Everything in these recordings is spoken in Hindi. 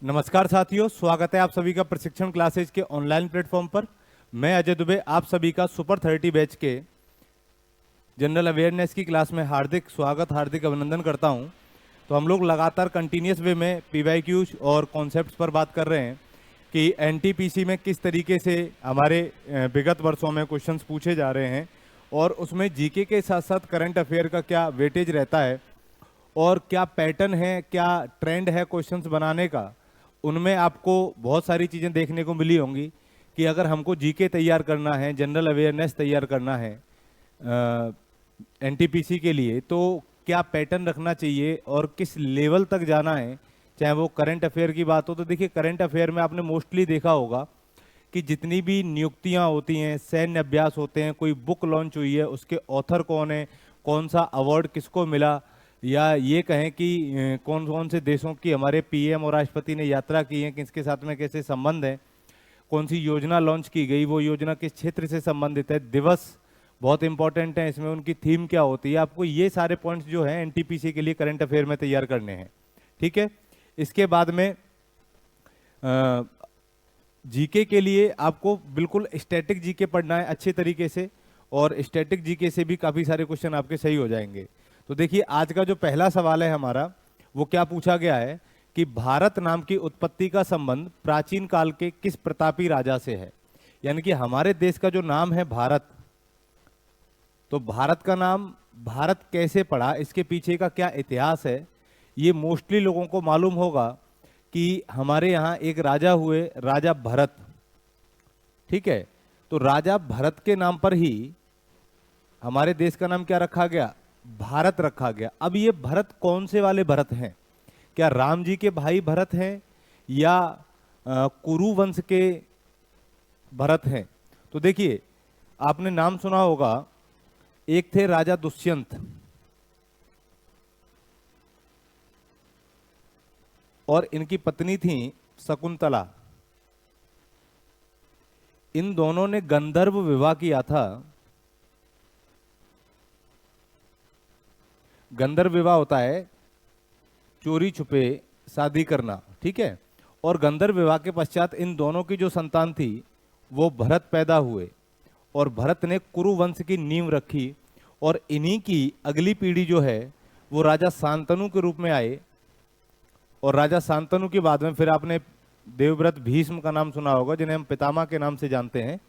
नमस्कार साथियों, स्वागत है आप सभी का प्रशिक्षण क्लासेज के ऑनलाइन प्लेटफॉर्म पर। मैं अजय दुबे आप सभी का सुपर 30 बैच के जनरल अवेयरनेस की क्लास में हार्दिक स्वागत, हार्दिक अभिनंदन करता हूं। तो हम लोग लगातार कंटिन्यूस वे में पीवाईक्यूज और कॉन्सेप्ट्स पर बात कर रहे हैं कि एनटीपीसी में किस तरीके से हमारे विगत वर्षों में क्वेश्चंस पूछे जा रहे हैं और उसमें जीके के साथ साथ करंट अफेयर का क्या वेटेज रहता है और क्या पैटर्न है, क्या ट्रेंड है क्वेश्चंस बनाने का। उनमें आपको बहुत सारी चीज़ें देखने को मिली होंगी कि अगर हमको जीके तैयार करना है, जनरल अवेयरनेस तैयार करना है एनटीपीसी के लिए, तो क्या पैटर्न रखना चाहिए और किस लेवल तक जाना है। चाहे वो करंट अफेयर की बात हो, तो देखिए करंट अफेयर में आपने मोस्टली देखा होगा कि जितनी भी नियुक्तियां होती हैं, सैन्य अभ्यास होते हैं, कोई बुक लॉन्च हुई है, उसके ऑथर कौन है, कौन सा अवार्ड किसको मिला, या ये कहें कि कौन कौन से देशों की हमारे पीएम और राष्ट्रपति ने यात्रा की है, किसके साथ में कैसे संबंध है, कौन सी योजना लॉन्च की गई, वो योजना किस क्षेत्र से संबंधित है, दिवस बहुत इंपॉर्टेंट है इसमें, उनकी थीम क्या होती है। आपको ये सारे पॉइंट्स जो है एनटीपीसी के लिए करंट अफेयर में तैयार करने हैं। ठीक है, इसके बाद में जीके के लिए आपको बिल्कुल स्टैटिक जीके पढ़ना है अच्छे तरीके से, और स्टैटिक जीके से भी काफ़ी सारे क्वेश्चन आपके सही हो जाएंगे। तो देखिए आज का जो पहला सवाल है हमारा, वो क्या पूछा गया है कि भारत नाम की उत्पत्ति का संबंध प्राचीन काल के किस प्रतापी राजा से है। यानी कि हमारे देश का जो नाम है भारत, तो भारत का नाम भारत कैसे पड़ा, इसके पीछे का क्या इतिहास है, ये मोस्टली लोगों को मालूम होगा कि हमारे यहाँ एक राजा हुए, राजा भरत। ठीक है, तो राजा भरत के नाम पर ही हमारे देश का नाम क्या रखा गया, भारत रखा गया। अब ये भरत कौन से वाले भरत हैं, क्या राम जी के भाई भरत हैं या कुरु वंश के भरत हैं। तो देखिए आपने नाम सुना होगा, एक थे राजा दुष्यंत और इनकी पत्नी थी शकुंतला। इन दोनों ने गंधर्व विवाह किया था। गंधर्व विवाह होता है चोरी छुपे शादी करना, ठीक है। और गंधर्व विवाह के पश्चात इन दोनों की जो संतान थी वो भरत पैदा हुए, और भरत ने कुरु वंश की नींव रखी, और इन्हीं की अगली पीढ़ी जो है वो राजा शांतनु के रूप में आए। और राजा शांतनु के बाद में फिर आपने देवव्रत भीष्म का नाम सुना होगा, जिन्हें हम पितामह के नाम से जानते हैं।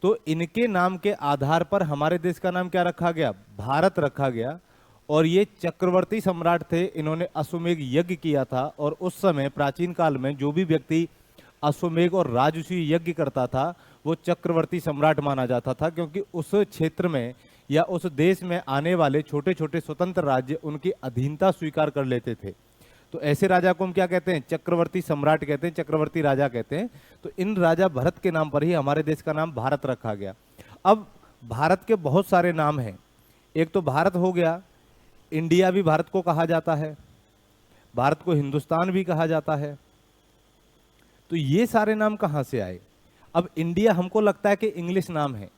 तो इनके नाम के आधार पर हमारे देश का नाम क्या रखा गया, भारत रखा गया। और ये चक्रवर्ती सम्राट थे, इन्होंने अश्वमेध यज्ञ किया था, और उस समय प्राचीन काल में जो भी व्यक्ति अश्वमेध और राजसूय यज्ञ करता था वो चक्रवर्ती सम्राट माना जाता था, क्योंकि उस क्षेत्र में या उस देश में आने वाले छोटे छोटे स्वतंत्र राज्य उनकी अधीनता स्वीकार कर लेते थे। तो ऐसे राजा को हम क्या कहते हैं, चक्रवर्ती सम्राट कहते हैं, चक्रवर्ती राजा कहते हैं। तो इन राजा भरत के नाम पर ही हमारे देश का नाम भारत रखा गया। अब भारत के बहुत सारे नाम हैं, एक तो भारत हो गया, इंडिया भी भारत को कहा जाता है, भारत को हिंदुस्तान भी कहा जाता है। तो ये सारे नाम कहाँ से आए। अब इंडिया हमको लगता है कि इंग्लिश नाम है,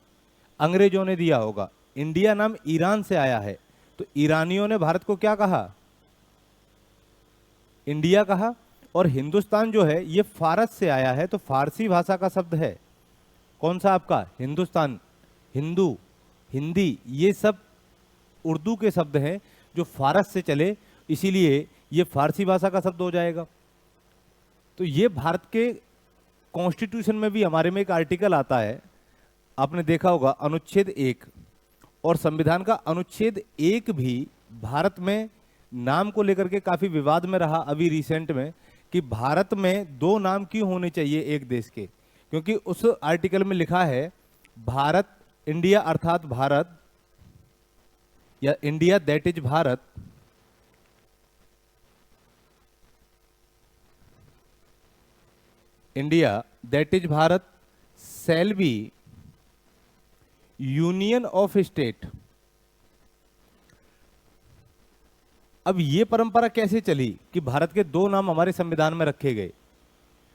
अंग्रेजों ने दिया होगा। इंडिया नाम ईरान से आया है, तो ईरानियों ने भारत को क्या कहा, इंडिया कहा। और हिंदुस्तान जो है ये फारस से आया है, तो फारसी भाषा का शब्द है कौन सा आपका, हिंदुस्तान, हिंदू, हिंदी, ये सब उर्दू के शब्द हैं जो फारस से चले, इसीलिए ये फारसी भाषा का शब्द हो जाएगा। तो ये भारत के कॉन्स्टिट्यूशन में भी हमारे में एक आर्टिकल आता है, आपने देखा होगा अनुच्छेद 1, और संविधान का अनुच्छेद 1 भी भारत में नाम को लेकर के काफी विवाद में रहा अभी रिसेंट में, कि भारत में 2 नाम क्यों होने चाहिए एक देश के। क्योंकि उस आर्टिकल में लिखा है भारत, इंडिया अर्थात भारत, या India that is Bharat, India that is Bharat shall be union of state. अब ये परंपरा कैसे चली कि भारत के 2 नाम हमारे संविधान में रखे गए।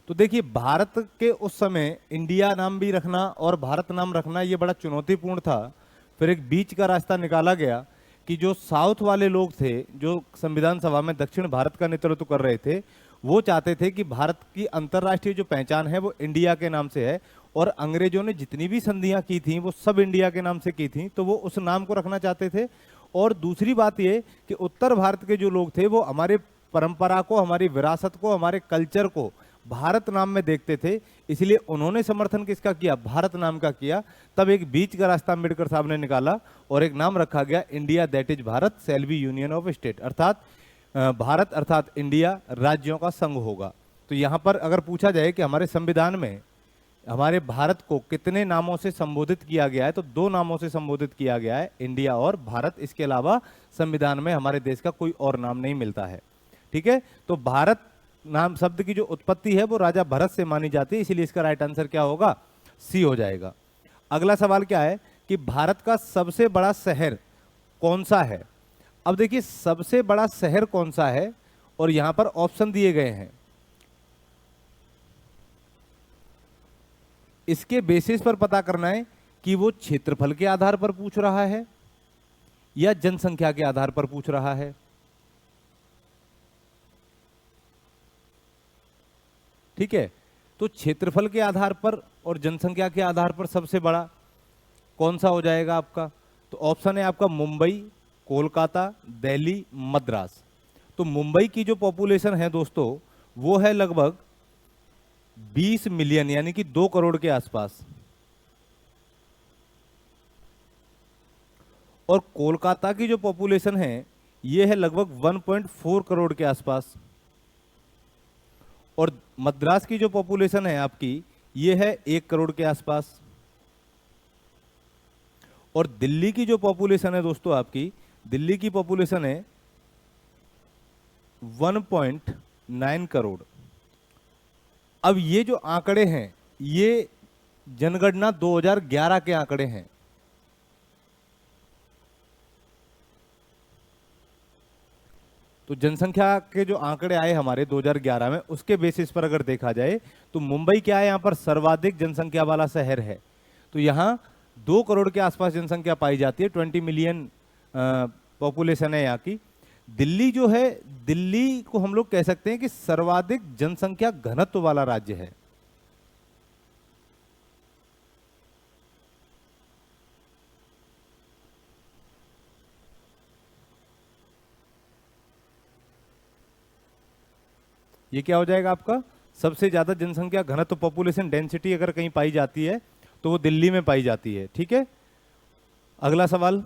तो देखिए भारत के उस समय इंडिया नाम भी रखना और भारत नाम रखना ये बड़ा चुनौतीपूर्ण था। फिर एक बीच का रास्ता निकाला गया कि जो साउथ वाले लोग थे, जो संविधान सभा में दक्षिण भारत का नेतृत्व कर रहे थे, वो चाहते थे कि भारत की अंतर्राष्ट्रीय जो पहचान है वो इंडिया के नाम से है, और अंग्रेजों ने जितनी भी संधियां की थी वो सब इंडिया के नाम से की थी, तो वो उस नाम को रखना चाहते थे। और दूसरी बात ये कि उत्तर भारत के जो लोग थे वो हमारे परंपरा को, हमारी विरासत को, हमारे कल्चर को भारत नाम में देखते थे, इसलिए उन्होंने समर्थन किसका किया, भारत नाम का किया। तब एक बीच का रास्ता अम्बेडकर साहब ने निकाला और एक नाम रखा गया India, that is Bharat shall be union of state, अर्थात भारत अर्थात इंडिया राज्यों का संघ होगा। तो यहां पर अगर पूछा जाए कि हमारे संविधान में हमारे भारत को कितने नामों से संबोधित किया गया है, तो 2 नामों से संबोधित किया गया है, इंडिया और भारत। इसके अलावा संविधान में हमारे देश का कोई और नाम नहीं मिलता है। ठीक है, तो भारत नाम शब्द की जो उत्पत्ति है वो राजा भरत से मानी जाती है, इसीलिए इसका राइट आंसर क्या होगा, सी हो जाएगा। अगला सवाल क्या है कि भारत का सबसे बड़ा शहर कौन सा है। अब देखिए सबसे बड़ा शहर कौन सा है, और यहां पर ऑप्शन दिए गए हैं। इसके बेसिस पर पता करना है कि वो क्षेत्रफल के आधार पर पूछ रहा है या जनसंख्या के आधार पर पूछ रहा है। ठीक है, तो क्षेत्रफल के आधार पर और जनसंख्या के आधार पर सबसे बड़ा कौन सा हो जाएगा आपका, तो ऑप्शन है आपका मुंबई, कोलकाता, दिल्ली, मद्रास। तो मुंबई की जो पॉपुलेशन है दोस्तों वो है लगभग 20 मिलियन, यानी कि 2 करोड़ के आसपास, और कोलकाता की जो पॉपुलेशन है ये है लगभग 1.4 करोड़ के आसपास, और मद्रास की जो पॉपुलेशन है आपकी ये है 1 करोड़ के आसपास, और दिल्ली की जो पॉपुलेशन है दोस्तों आपकी, दिल्ली की पॉपुलेशन है 1.9 करोड़। अब ये जो आंकड़े हैं ये जनगणना 2011 के आंकड़े हैं। तो जनसंख्या के जो आंकड़े आए हमारे 2011 में, उसके बेसिस पर अगर देखा जाए तो मुंबई क्या है, यहां पर सर्वाधिक जनसंख्या वाला शहर है। तो यहां 2 करोड़ के आसपास जनसंख्या पाई जाती है, 20 मिलियन पॉपुलेशन है यहाँ की। दिल्ली जो है, दिल्ली को हम लोग कह सकते हैं कि सर्वाधिक जनसंख्या घनत्व वाला राज्य है। ये क्या हो जाएगा आपका, सबसे ज्यादा जनसंख्या घनत्व, पॉपुलेशन डेंसिटी अगर कहीं पाई जाती है तो वो दिल्ली में पाई जाती है। ठीक है, अगला सवाल,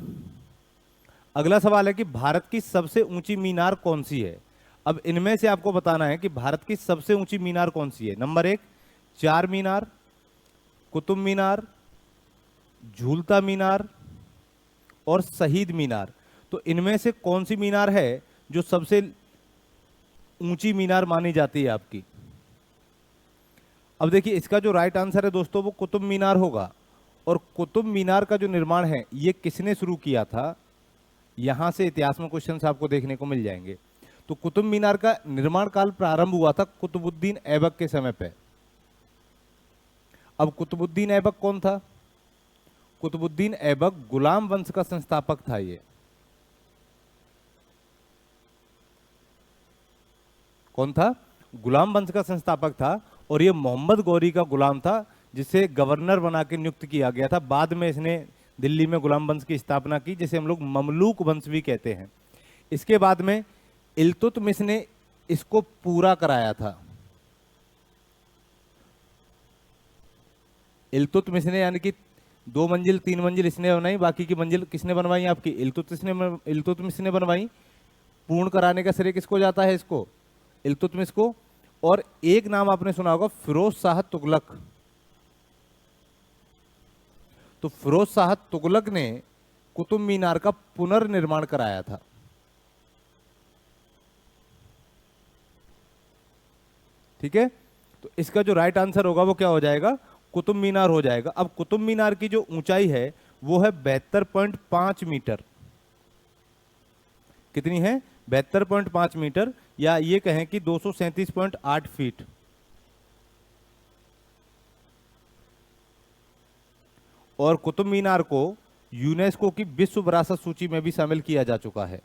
अगला सवाल है कि भारत की सबसे ऊंची मीनार कौन सी है। अब इनमें से आपको बताना है कि भारत की सबसे ऊंची मीनार कौन सी है। नंबर 1 चार मीनार, कुतुब मीनार, झूलता मीनार और शहीद मीनार। तो इनमें से कौन सी मीनार है जो सबसे ऊंची मीनार मानी जाती है आपकी। अब देखिए इसका जो राइट आंसर है दोस्तों वो कुतुब मीनार होगा। और कुतुब मीनार का जो निर्माण है ये किसने शुरू किया था, यहां से इतिहास में क्वेश्चंस आपको देखने को मिल जाएंगे। तो कुतुब मीनार का निर्माण काल प्रारंभ हुआ था कुतुबुद्दीन ऐबक के समय पे। अब कुतुबुद्दीन ऐबक कौन था, कुतुबुद्दीन ऐबक गुलाम वंश का संस्थापक था। ये कौन था, गुलाम वंश का संस्थापक था। और ये मोहम्मद गौरी का गुलाम था जिसे गवर्नर बना के नियुक्त किया गया था। बाद में इसने दिल्ली में गुलाम वंश की स्थापना की, जिसे हम लोग ममलूक वंश भी कहते हैं। इसके बाद में इल्तुतमिश ने इसको पूरा कराया था। इल्तुतमिश ने, यानी कि 2 मंजिल 3 मंजिल इसने बनाई, बाकी की मंजिल किसने बनवाई आपकी, इल्तुतमिश ने बनवाई। पूर्ण कराने का श्रेय किसको जाता है, इसको, इल्तुतमिश को। और एक नाम आपने सुना होगा फिरोज शाह तुगलक। तो फिरोज शाह तुगलक ने कुतुब मीनार का पुनर्निर्माण कराया था। ठीक है, तो इसका जो राइट आंसर होगा वो क्या हो जाएगा, कुतुब मीनार हो जाएगा। अब कुतुब मीनार की जो ऊंचाई है वो है 72.5 मीटर। कितनी है, 72.5 मीटर, या ये कहें कि 237.8 फीट। और कुतुब मीनार को यूनेस्को की विश्व विरासत सूची में भी शामिल किया जा चुका है।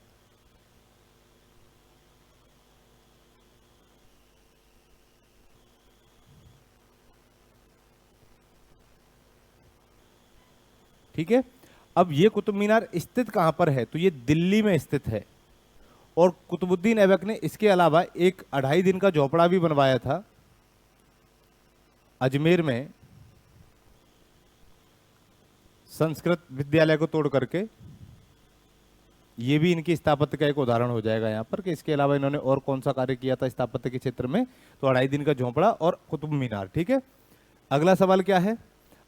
ठीक है। अब ये कुतुब मीनार स्थित कहां पर है, तो ये दिल्ली में स्थित है। और कुतुबुद्दीन ऐबक ने इसके अलावा एक 2.5 दिन का झोपड़ा भी बनवाया था अजमेर में, संस्कृत विद्यालय को तोड़ करके। ये भी इनकी स्थापत्य का एक उदाहरण हो जाएगा यहाँ पर, कि इसके अलावा इन्होंने और कौन सा कार्य किया था स्थापत्य के क्षेत्र में, तो 2.5 दिन का झोंपड़ा और कुतुब मीनार। ठीक है। अगला सवाल क्या है?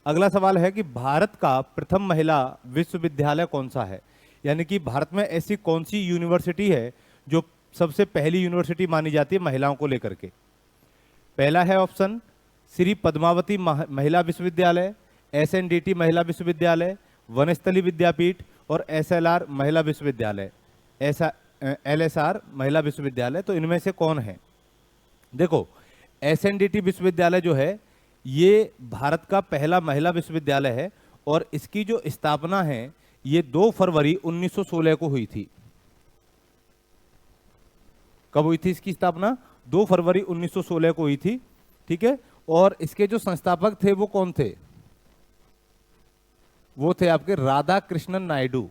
अगला सवाल है कि भारत का प्रथम महिला विश्वविद्यालय कौन सा है, यानी कि भारत में ऐसी कौन सी यूनिवर्सिटी है जो सबसे पहली यूनिवर्सिटी मानी जाती है महिलाओं को लेकर के। पहला है ऑप्शन श्री पद्मावती महिला विश्वविद्यालय, SNDT महिला विश्वविद्यालय, वनस्थली विद्यापीठ और SLR महिला विश्वविद्यालय, ऐसा LSR महिला विश्वविद्यालय। तो इनमें से कौन है? देखो, SNDT विश्वविद्यालय जो है ये भारत का पहला महिला विश्वविद्यालय है और इसकी जो स्थापना है ये 2 फरवरी 1916 को हुई थी। कब हुई थी इसकी स्थापना? 2 फरवरी 1916 को हुई थी। ठीक है। और इसके जो संस्थापक थे वो कौन थे? वो थे आपके राधा कृष्णन नायडू।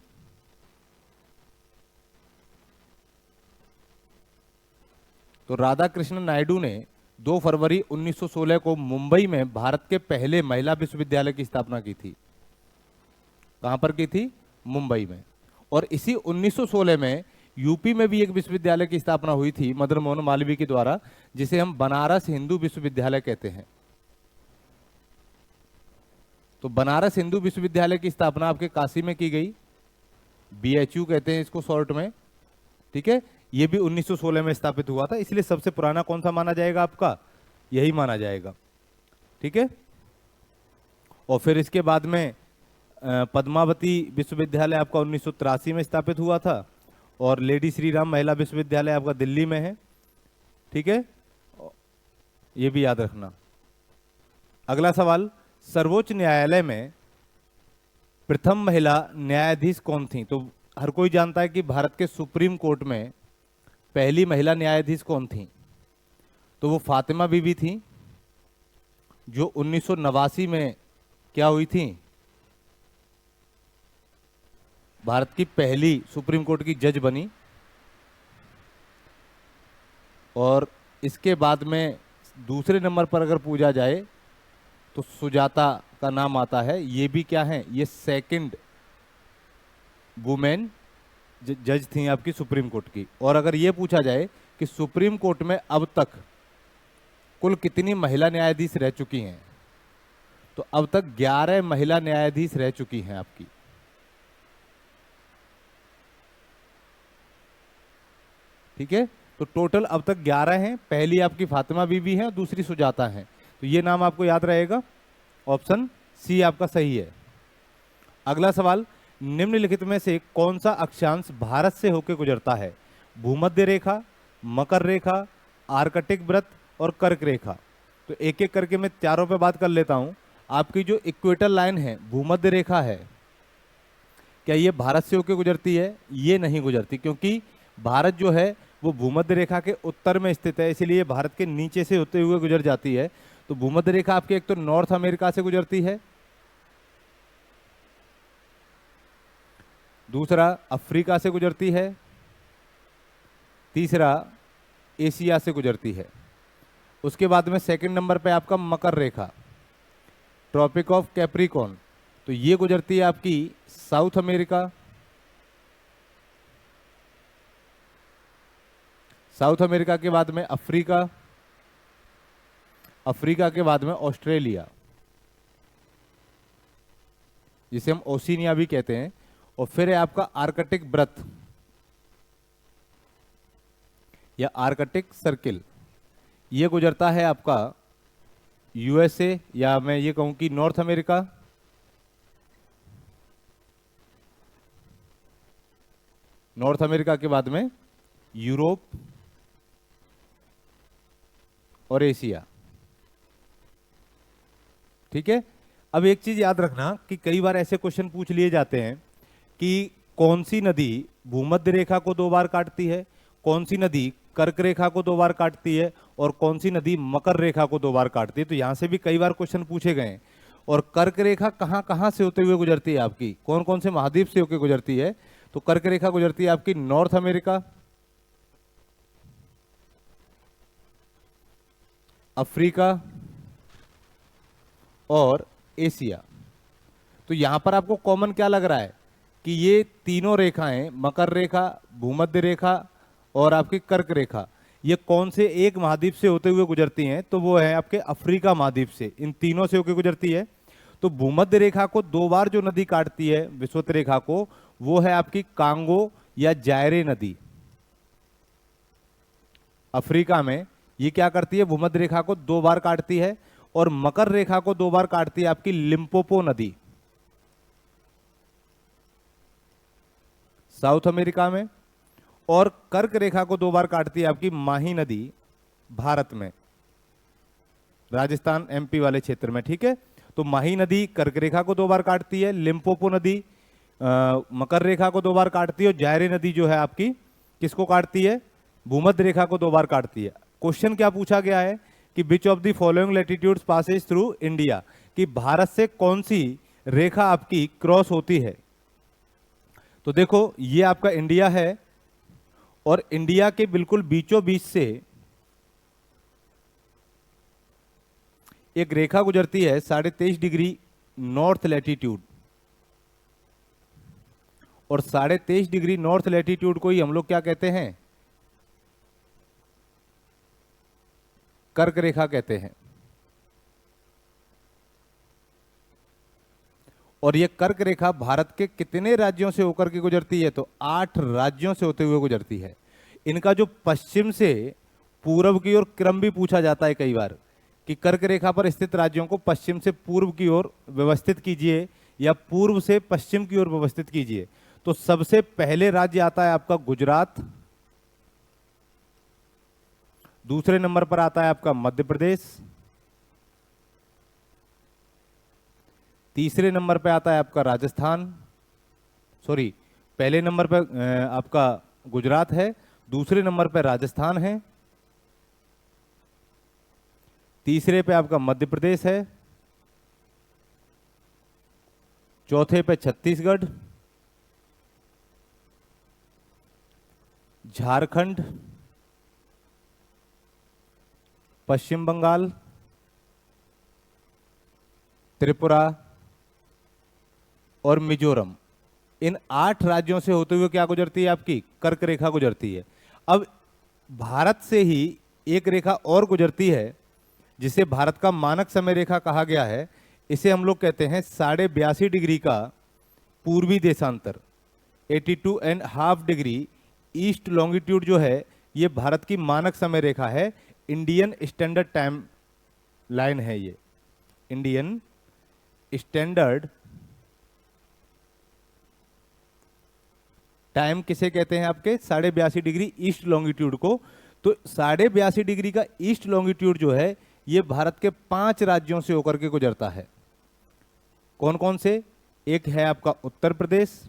तो राधा कृष्णन नायडू ने 2 फरवरी 1916 को मुंबई में भारत के पहले महिला विश्वविद्यालय की स्थापना की थी। कहां पर की थी? मुंबई में। और इसी 1916 में यूपी में भी एक विश्वविद्यालय की स्थापना हुई थी मदन मोहन मालवीय के द्वारा, जिसे हम बनारस हिंदू विश्वविद्यालय कहते हैं। तो बनारस हिंदू विश्वविद्यालय की स्थापना आपके काशी में की गई, BHU कहते हैं इसको शॉर्ट में। ठीक है। ये भी 1916 में स्थापित हुआ था, इसलिए सबसे पुराना कौन सा माना जाएगा आपका? यही माना जाएगा। ठीक है। और फिर इसके बाद में पद्मावती विश्वविद्यालय आपका 1983 में स्थापित हुआ था और लेडी श्री राम महिला विश्वविद्यालय आपका दिल्ली में है। ठीक है। ये भी याद रखना। अगला सवाल, सर्वोच्च न्यायालय में प्रथम महिला न्यायाधीश कौन थी? तो हर कोई जानता है कि भारत के सुप्रीम कोर्ट में पहली महिला न्यायाधीश कौन थी? तो वो फातिमा बीबी थी, जो 1989 में क्या हुई थी? भारत की पहली सुप्रीम कोर्ट की जज बनी। और इसके बाद में दूसरे नंबर पर अगर पूछा जाए तो सुजाता का नाम आता है। ये भी क्या है? ये सेकंड वुमेन जज थी आपकी सुप्रीम कोर्ट की। और अगर ये पूछा जाए कि सुप्रीम कोर्ट में अब तक कुल कितनी महिला न्यायाधीश रह चुकी हैं, तो अब तक 11 महिला न्यायाधीश रह चुकी हैं आपकी। ठीक है। तो टोटल अब तक 11 हैं। पहली आपकी फातिमा बीबी है और दूसरी सुजाता है। तो ये नाम आपको याद रहेगा। ऑप्शन सी आपका सही है। अगला सवाल, निम्नलिखित में से कौन सा अक्षांश भारत से होकर गुजरता है? भूमध्य रेखा, मकर रेखा, आर्कटिक वृत्त और कर्क रेखा। तो एक एक करके मैं चारों पे बात कर लेता हूं। आपकी जो इक्वेटर लाइन है, भूमध्य रेखा है, क्या ये भारत से होकर गुजरती है? ये नहीं गुजरती, क्योंकि भारत जो है वो भूमध्य रेखा के उत्तर में स्थित है, इसीलिए भारत के नीचे से होते हुए गुजर जाती है। तो भूमध्य रेखा आपके एक तो नॉर्थ अमेरिका से गुजरती है, दूसरा अफ्रीका से गुजरती है, तीसरा एशिया से गुजरती है। उसके बाद में सेकंड नंबर पे आपका मकर रेखा, ट्रॉपिक ऑफ कैप्रिकॉर्न, तो ये गुजरती है आपकी साउथ अमेरिका, साउथ अमेरिका के बाद में अफ्रीका, अफ्रीका के बाद में ऑस्ट्रेलिया, जिसे हम ओशिनिया भी कहते हैं, और फिर है आपका आर्कटिक वृत्त या आर्कटिक सर्किल। ये गुजरता है आपका यूएसए, या मैं ये कहूं कि नॉर्थ अमेरिका, नॉर्थ अमेरिका के बाद में यूरोप और एशिया। ठीक है। अब एक चीज याद रखना कि कई बार ऐसे क्वेश्चन पूछ लिए जाते हैं कि कौन सी नदी भूमध्य रेखा को 2 बार काटती है, कौन सी नदी कर्क रेखा को 2 बार काटती है, और कौन सी नदी मकर रेखा को 2 बार काटती है। तो यहां से भी कई बार क्वेश्चन पूछे गए हैं। और कर्क रेखा कहाँ कहाँ से होते हुए गुजरती है आपकी, कौन कौन से महाद्वीप से होकर गुजरती है? तो कर्क रेखा गुजरती है आपकी नॉर्थ अमेरिका, अफ्रीका और एशिया। तो यहां पर आपको कॉमन क्या लग रहा है कि ये तीनों रेखाएं, मकर रेखा, भूमध्य रेखा और आपकी कर्क रेखा, ये कौन से एक महाद्वीप से होते हुए गुजरती हैं? तो वो है आपके अफ्रीका महाद्वीप से, इन तीनों से होकर गुजरती है। तो भूमध्य रेखा को दो बार जो नदी काटती है विषुवत रेखा को, वो है आपकी कांगो या जायरे नदी। अफ्रीका में ये क्या करती है, भूमध्य रेखा को दो बार काटती है, और मकर रेखा को दो बार काटती है आपकी लिम्पोपो नदी साउथ अमेरिका में, और कर्क रेखा को दो बार काटती है आपकी माही नदी भारत में, राजस्थान एमपी वाले क्षेत्र में, ठीक है। तो माही नदी कर्क रेखा को दो बार काटती है, लिम्पोपो नदी मकर रेखा को दो बार काटती है, और जायरे नदी जो है आपकी किसको काटती है, भूमध्य रेखा को दो बार काटती है। क्वेश्चन क्या पूछा गया है कि which of the following latitudes Passage through India, कि भारत से कौन सी रेखा आपकी क्रॉस होती है। तो देखो ये आपका इंडिया है, और इंडिया के बिल्कुल बीचों बीच से एक रेखा गुजरती है 23.5 डिग्री नॉर्थ लैटिट्यूड, और 23.5 डिग्री नॉर्थ लैटिट्यूड को ही हम लोग क्या कहते हैं, कर्क रेखा कहते हैं। और ये कर्क रेखा भारत के कितने राज्यों से होकर के गुजरती है? तो 8 राज्यों से होते हुए गुजरती है। इनका जो पश्चिम से पूर्व की ओर क्रम भी पूछा जाता है कई बार, कि कर्क रेखा पर स्थित राज्यों को पश्चिम से पूर्व की ओर व्यवस्थित कीजिए या पूर्व से पश्चिम की ओर व्यवस्थित कीजिए। तो सबसे पहले राज्य आता है आपका गुजरात, दूसरे नंबर पर आता है आपका मध्य प्रदेश, तीसरे नंबर पे आता है आपका राजस्थान, सॉरी पहले नंबर पे आपका गुजरात है, दूसरे नंबर पे राजस्थान है, तीसरे पे आपका मध्य प्रदेश है, चौथे पे छत्तीसगढ़, झारखंड, पश्चिम बंगाल, त्रिपुरा और मिजोरम। इन 8 राज्यों से होते हुए क्या गुजरती है आपकी, कर्क रेखा गुजरती है। अब भारत से ही एक रेखा और गुजरती है जिसे भारत का मानक समय रेखा कहा गया है। इसे हम लोग कहते हैं 82.5 डिग्री का पूर्वी देशांतर, 82.5 डिग्री ईस्ट लॉन्गिट्यूड जो है, ये भारत की मानक समय रेखा है, इंडियन स्टैंडर्ड टाइम लाइन है। ये इंडियन स्टैंडर्ड टाइम किसे कहते हैं आपके, 82.5 डिग्री ईस्ट लॉन्गिट्यूड को। तो 82.5 डिग्री का ईस्ट लॉन्गिट्यूड जो है, ये भारत के 5 राज्यों से होकर के गुजरता है। कौन कौन से? एक है आपका उत्तर प्रदेश,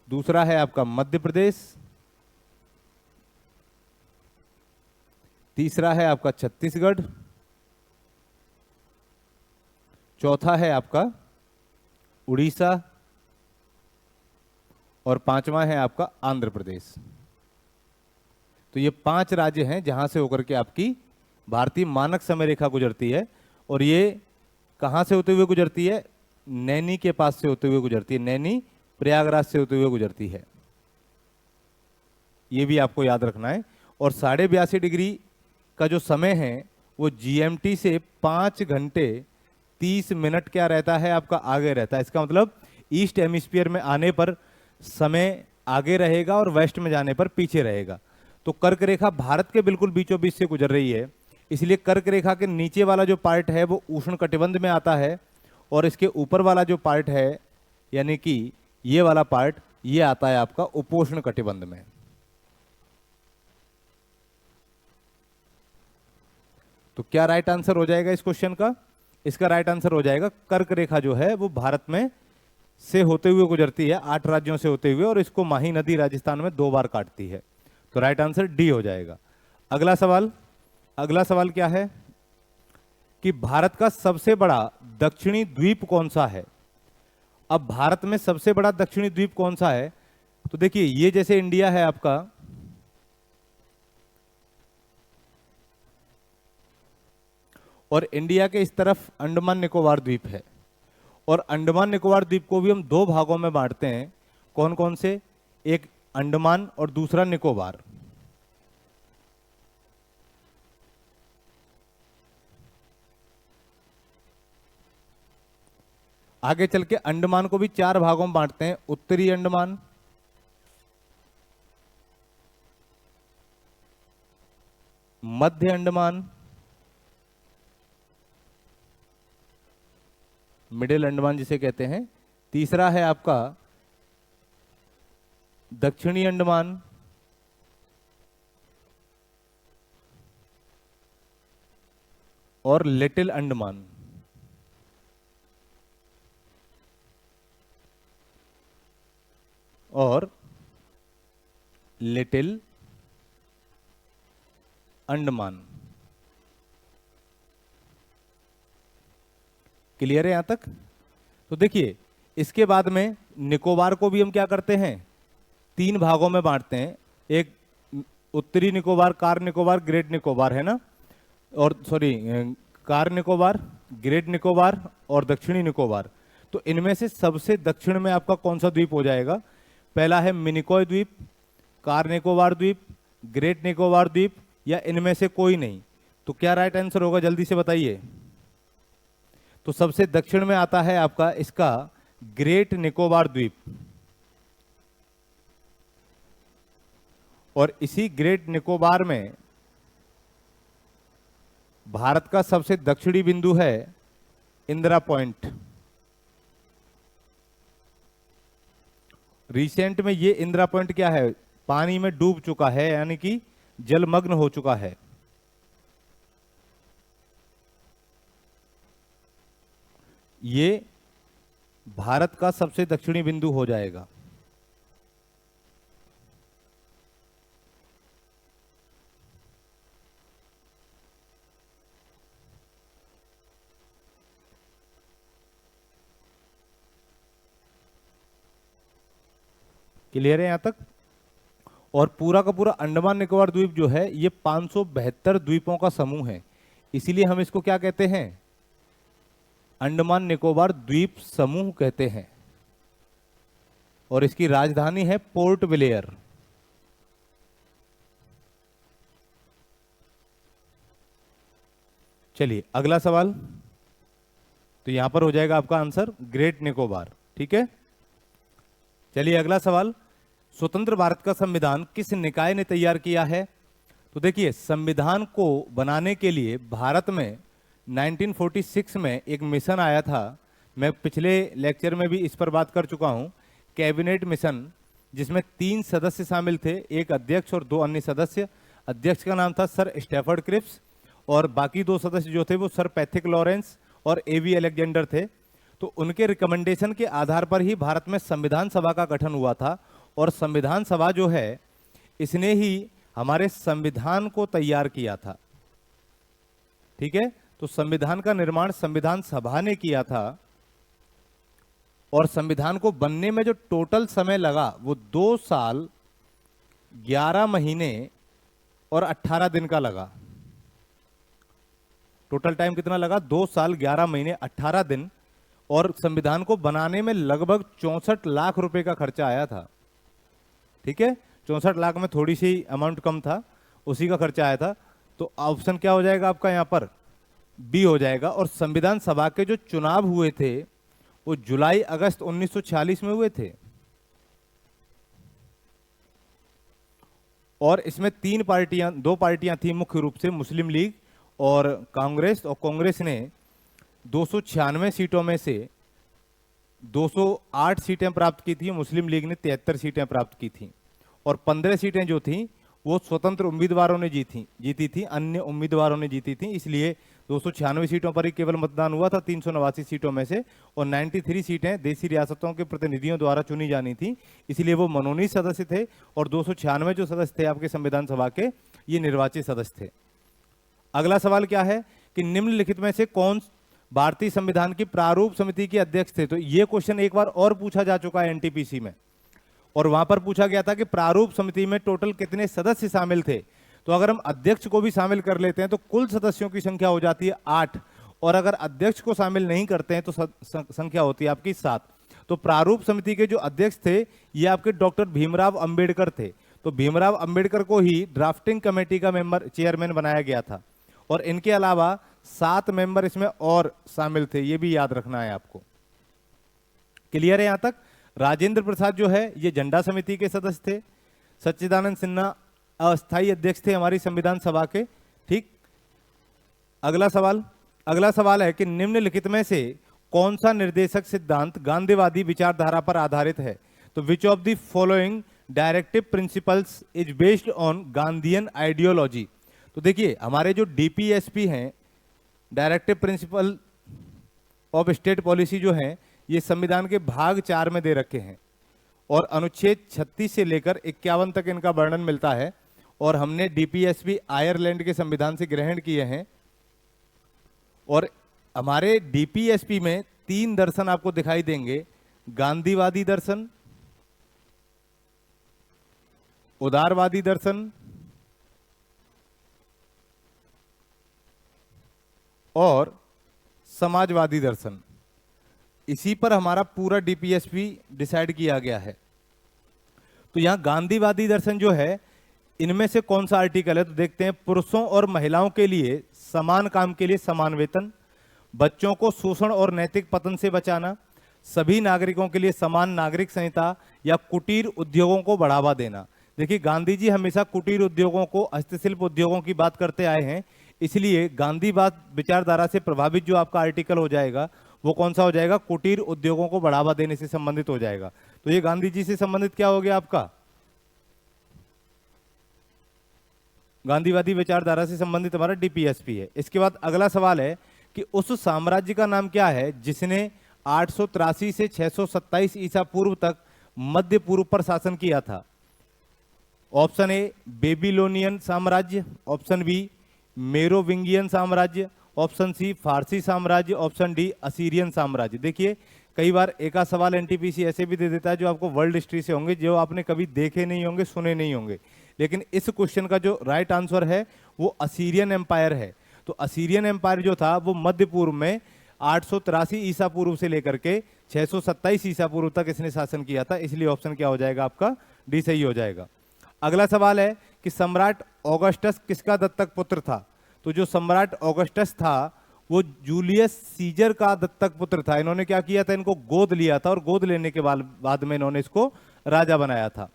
दूसरा है आपका मध्य प्रदेश, तीसरा है आपका छत्तीसगढ़, चौथा है आपका उड़ीसा, और पांचवा है आपका आंध्र प्रदेश। तो ये 5 राज्य हैं जहां से होकर के आपकी भारतीय मानक समय रेखा गुजरती है। और ये कहां से होते हुए गुजरती है? नैनी के पास से होते हुए गुजरती है, नैनी प्रयागराज से होते हुए गुजरती है। ये भी आपको याद रखना है। और 82.5 डिग्री का जो समय है वो जीएमटी से 5 घंटे 30 मिनट क्या रहता है आपका, आगे रहता है। इसका मतलब ईस्ट हेमिस्फीयर में आने पर समय आगे रहेगा और वेस्ट में जाने पर पीछे रहेगा। तो कर्क रेखा भारत के बिल्कुल बीचों बीच से गुजर रही है, इसलिए कर्क रेखा के नीचे वाला जो पार्ट है वो उष्ण कटिबंध में आता है, और इसके ऊपर वाला जो पार्ट है यानी कि ये वाला पार्ट, ये आता है आपका उपोष्ण कटिबंध में। तो क्या राइट आंसर हो जाएगा इस क्वेश्चन का? इसका राइट आंसर हो जाएगा कर्क रेखा जो है वो भारत में से होते हुए गुजरती है, 8 राज्यों से होते हुए, और इसको माही नदी राजस्थान में 2 बार काटती है। तो राइट आंसर डी हो जाएगा। अगला सवाल क्या है? कि भारत का सबसे बड़ा दक्षिणी द्वीप कौन सा है। अब भारत में सबसे बड़ा दक्षिणी द्वीप कौन सा है, तो देखिए ये जैसे इंडिया है आपका, और इंडिया के इस तरफ अंडमान निकोबार द्वीप है, और अंडमान निकोबार द्वीप को भी हम दो भागों में बांटते हैं। कौन कौन से, एक अंडमान और दूसरा निकोबार। आगे चल के अंडमान को भी चार भागों में बांटते हैं, उत्तरी अंडमान, मध्य अंडमान, मिडिल अंडमान जिसे कहते हैं, तीसरा है आपका दक्षिणी अंडमान, और लिटिल अंडमान। और लिटिल अंडमान। क्लियर है यहां तक। तो देखिए इसके बाद में निकोबार को भी हम क्या करते हैं, तीन भागों में बांटते हैं। एक उत्तरी निकोबार, कार निकोबार, ग्रेट निकोबार, है ना, और sorry car Nicobar, great Nicobar और दक्षिणी निकोबार। तो इनमें से सबसे दक्षिण में आपका कौन सा द्वीप हो जाएगा, पहला है मिनिकॉय द्वीप, कार निकोबार द्वीप, ग्रेट निकोबार द्वीप, या इनमें से कोई नहीं। तो क्या राइट आंसर होगा, जल्दी से बताइए। तो सबसे दक्षिण में आता है आपका इसका ग्रेट निकोबार द्वीप, और इसी ग्रेट निकोबार में भारत का सबसे दक्षिणी बिंदु है इंदिरा पॉइंट। रिसेंट में ये इंदिरा पॉइंट क्या है, पानी में डूब चुका है, यानी कि जलमग्न हो चुका है। ये भारत का सबसे दक्षिणी बिंदु हो जाएगा। क्लियर है यहां तक। और पूरा का पूरा अंडमान निकोबार द्वीप जो है ये 572 द्वीपों का समूह है, इसीलिए हम इसको क्या कहते हैं, अंडमान निकोबार द्वीप समूह कहते हैं। और इसकी राजधानी है पोर्ट ब्लेयर। चलिए अगला सवाल, तो यहां पर हो जाएगा आपका आंसर ग्रेट निकोबार, ठीक है। चलिए अगला सवाल, स्वतंत्र भारत का संविधान किस निकाय ने तैयार किया है। तो देखिए संविधान को बनाने के लिए भारत में 1946 में एक मिशन आया था। मैं पिछले लेक्चर में भी इस पर बात कर चुका हूं, कैबिनेट मिशन, जिसमें 3 सदस्य शामिल थे, एक अध्यक्ष और 2 अन्य सदस्य। अध्यक्ष का नाम था सर स्टैफर्ड क्रिप्स, और बाकी 2 सदस्य जो थे वो सर पैथिक लॉरेंस और एवी अलेक्जेंडर थे। तो उनके रिकमेंडेशन के आधार पर ही भारत में संविधान सभा का गठन हुआ था, और संविधान सभा जो है इसने ही हमारे संविधान को तैयार किया था, ठीक है। तो संविधान का निर्माण संविधान सभा ने किया था, और संविधान को बनने में जो टोटल समय लगा वो 2 साल 11 महीने और 18 दिन का लगा। टोटल टाइम कितना लगा, 2 साल 11 महीने 18 दिन, और संविधान को बनाने में लगभग 64 लाख रुपए का खर्चा आया था, ठीक है। 64 लाख में थोड़ी सी अमाउंट कम था, उसी का खर्चा आया था। तो ऑप्शन क्या हो जाएगा आपका यहां पर, बी हो जाएगा। और संविधान सभा के जो चुनाव हुए थे वो जुलाई अगस्त 1946 में हुए थे, और इसमें 2 पार्टियां थी मुख्य रूप से, मुस्लिम लीग और कांग्रेस। और कांग्रेस ने 296 सीटों में से 208 सीटें प्राप्त की थी, मुस्लिम लीग ने 73 सीटें प्राप्त की थी, और 15 सीटें जो थी वो स्वतंत्र उम्मीदवारों ने जीती थी, अन्य उम्मीदवारों ने जीती थी। इसलिए 296 सीटों पर ही केवल मतदान हुआ था 389 सीटों में से, और 93 सीटें देशी रियासतों के प्रतिनिधियों द्वारा चुनी जानी थी, इसलिए वो मनोनीत सदस्य थे। और 296 जो सदस्य थे आपके संविधान सभा के, ये निर्वाचित सदस्य थे। अगला सवाल क्या है कि निम्नलिखित में से कौन भारतीय संविधान की प्रारूप समिति के अध्यक्ष थे। तो ये क्वेश्चन एक बार और पूछा जा चुका है एनटीपीसी में, और वहां पर पूछा गया था कि प्रारूप समिति में टोटल कितने सदस्य शामिल थे। तो अगर हम अध्यक्ष को भी शामिल कर लेते हैं तो कुल सदस्यों की संख्या हो जाती है 8, और अगर अध्यक्ष को शामिल नहीं करते हैं तो संख्या होती है आपकी 7। तो प्रारूप समिति के जो अध्यक्ष थे ये आपके डॉक्टर भीमराव अंबेडकर थे। तो भीमराव अंबेडकर को ही ड्राफ्टिंग कमेटी का मेंबर चेयरमैन बनाया गया था, और इनके अलावा 7 मेंबर इसमें और शामिल थे, ये भी याद रखना है आपको। क्लियर है यहां तक? राजेंद्र प्रसाद जो है ये झंडा समिति के सदस्य थे। सच्चिदानंद सिन्हा अस्थायी अध्यक्ष थे हमारी संविधान सभा के। ठीक, अगला सवाल है कि निम्नलिखित में से कौन सा निर्देशक सिद्धांत गांधीवादी विचारधारा पर आधारित है। तो which of the following directive principles is based on Gandhian ideology. तो देखिए हमारे जो डीपीएसपी हैं, directive principle of state policy, जो है ये संविधान के भाग 4 में दे रखे हैं, और अनुच्छेद 36 से लेकर 51 तक इनका वर्णन मिलता है, और हमने डीपीएसपी आयरलैंड के संविधान से ग्रहण किए हैं। और हमारे डीपीएसपी में 3 दर्शन आपको दिखाई देंगे, गांधीवादी दर्शन, उदारवादी दर्शन और समाजवादी दर्शन। इसी पर हमारा पूरा डीपीएसपी डिसाइड किया गया है। तो यहां गांधीवादी दर्शन जो है, इनमें से कौन सा आर्टिकल है? तो देखते हैं। पुरुषों और महिलाओं के लिए समान काम के लिए समान वेतन, बच्चों को शोषण और नैतिक पतन से बचाना, सभी नागरिकों के लिए समान नागरिक संहिता या कुटीर उद्योगों को बढ़ावा देना। देखिए गांधी जी हमेशा कुटीर उद्योगों को, हस्तशिल्प उद्योगों की बात करते आए हैं, इसलिए गांधीवाद विचारधारा से प्रभावित जो आपका आर्टिकल हो जाएगा वो कौन सा हो जाएगा? कुटीर उद्योगों को बढ़ावा देने से संबंधित हो जाएगा। तो ये गांधी जी से संबंधित क्या हो गया आपका? गांधीवादी विचारधारा से संबंधित हमारा डीपीएसपी है। इसके बाद अगला सवाल है कि उस साम्राज्य का नाम क्या है जिसने 883 से 627 ईसा पूर्व तक मध्य पूर्व पर शासन किया था। ऑप्शन ए बेबीलोनियन साम्राज्य, ऑप्शन बी मेरोविंगियन साम्राज्य, ऑप्शन सी फारसी साम्राज्य, ऑप्शन डी असीरियन साम्राज्य। देखिए कई बार एक सवाल एनटीपीसी ऐसे भी दे देता है जो आपको वर्ल्ड हिस्ट्री से होंगे, जो आपने कभी देखे नहीं होंगे, सुने नहीं होंगे, लेकिन इस क्वेश्चन का जो राइट आंसर है वो असीरियन एम्पायर है। तो असीरियन एम्पायर जो था वो मध्य पूर्व में 883 ईसा पूर्व से लेकर के 627 ईसा पूर्व तक इसने शासन किया था, इसलिए ऑप्शन क्या हो जाएगा आपका? डी सही हो जाएगा। अगला सवाल है कि सम्राट ऑगस्टस किसका दत्तक पुत्र था। तो जो सम्राट ऑगस्टस था वो जूलियस सीजर का दत्तक पुत्र था। इन्होंने क्या किया था? इनको गोद लिया था, और गोद लेने के बाद में इन्होंने इसको राजा बनाया था।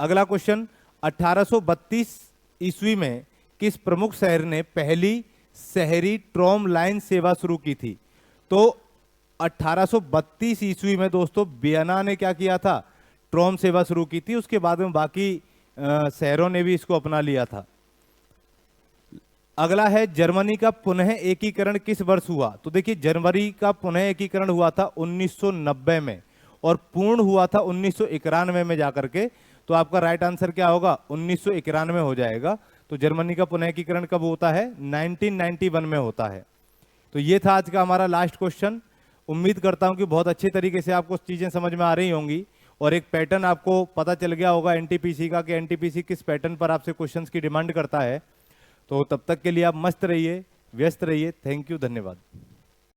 अगला क्वेश्चन, 1832 ईस्वी में किस प्रमुख शहर ने पहली शहरी ट्रॉम लाइन सेवा शुरू की थी? तो 1832 ईस्वी में दोस्तों वियना ने क्या किया था? ट्रॉम सेवा शुरू की थी। उसके बाद में बाकी शहरों ने भी इसको अपना लिया था। अगला है जर्मनी का पुनः एकीकरण किस वर्ष हुआ? तो देखिए जर्मनी का पुनः एकीकरण हुआ था 1990 में, और पूर्ण हुआ था 1991 में जाकर के। तो आपका राइट आंसर क्या होगा? 1991 हो जाएगा। तो जर्मनी का पुनः एकीकरण कब होता है? 1991 में होता है। तो ये था आज का हमारा लास्ट क्वेश्चन। उम्मीद करता हूं कि बहुत अच्छे तरीके से आपको चीजें समझ में आ रही होंगी, और एक पैटर्न आपको पता चल गया होगा एनटीपीसी का, कि एनटीपीसी किस पैटर्न पर आपसे क्वेश्चंस की डिमांड करता है। तो तब तक के लिए आप मस्त रहिए, व्यस्त रहिए। थैंक यू, धन्यवाद।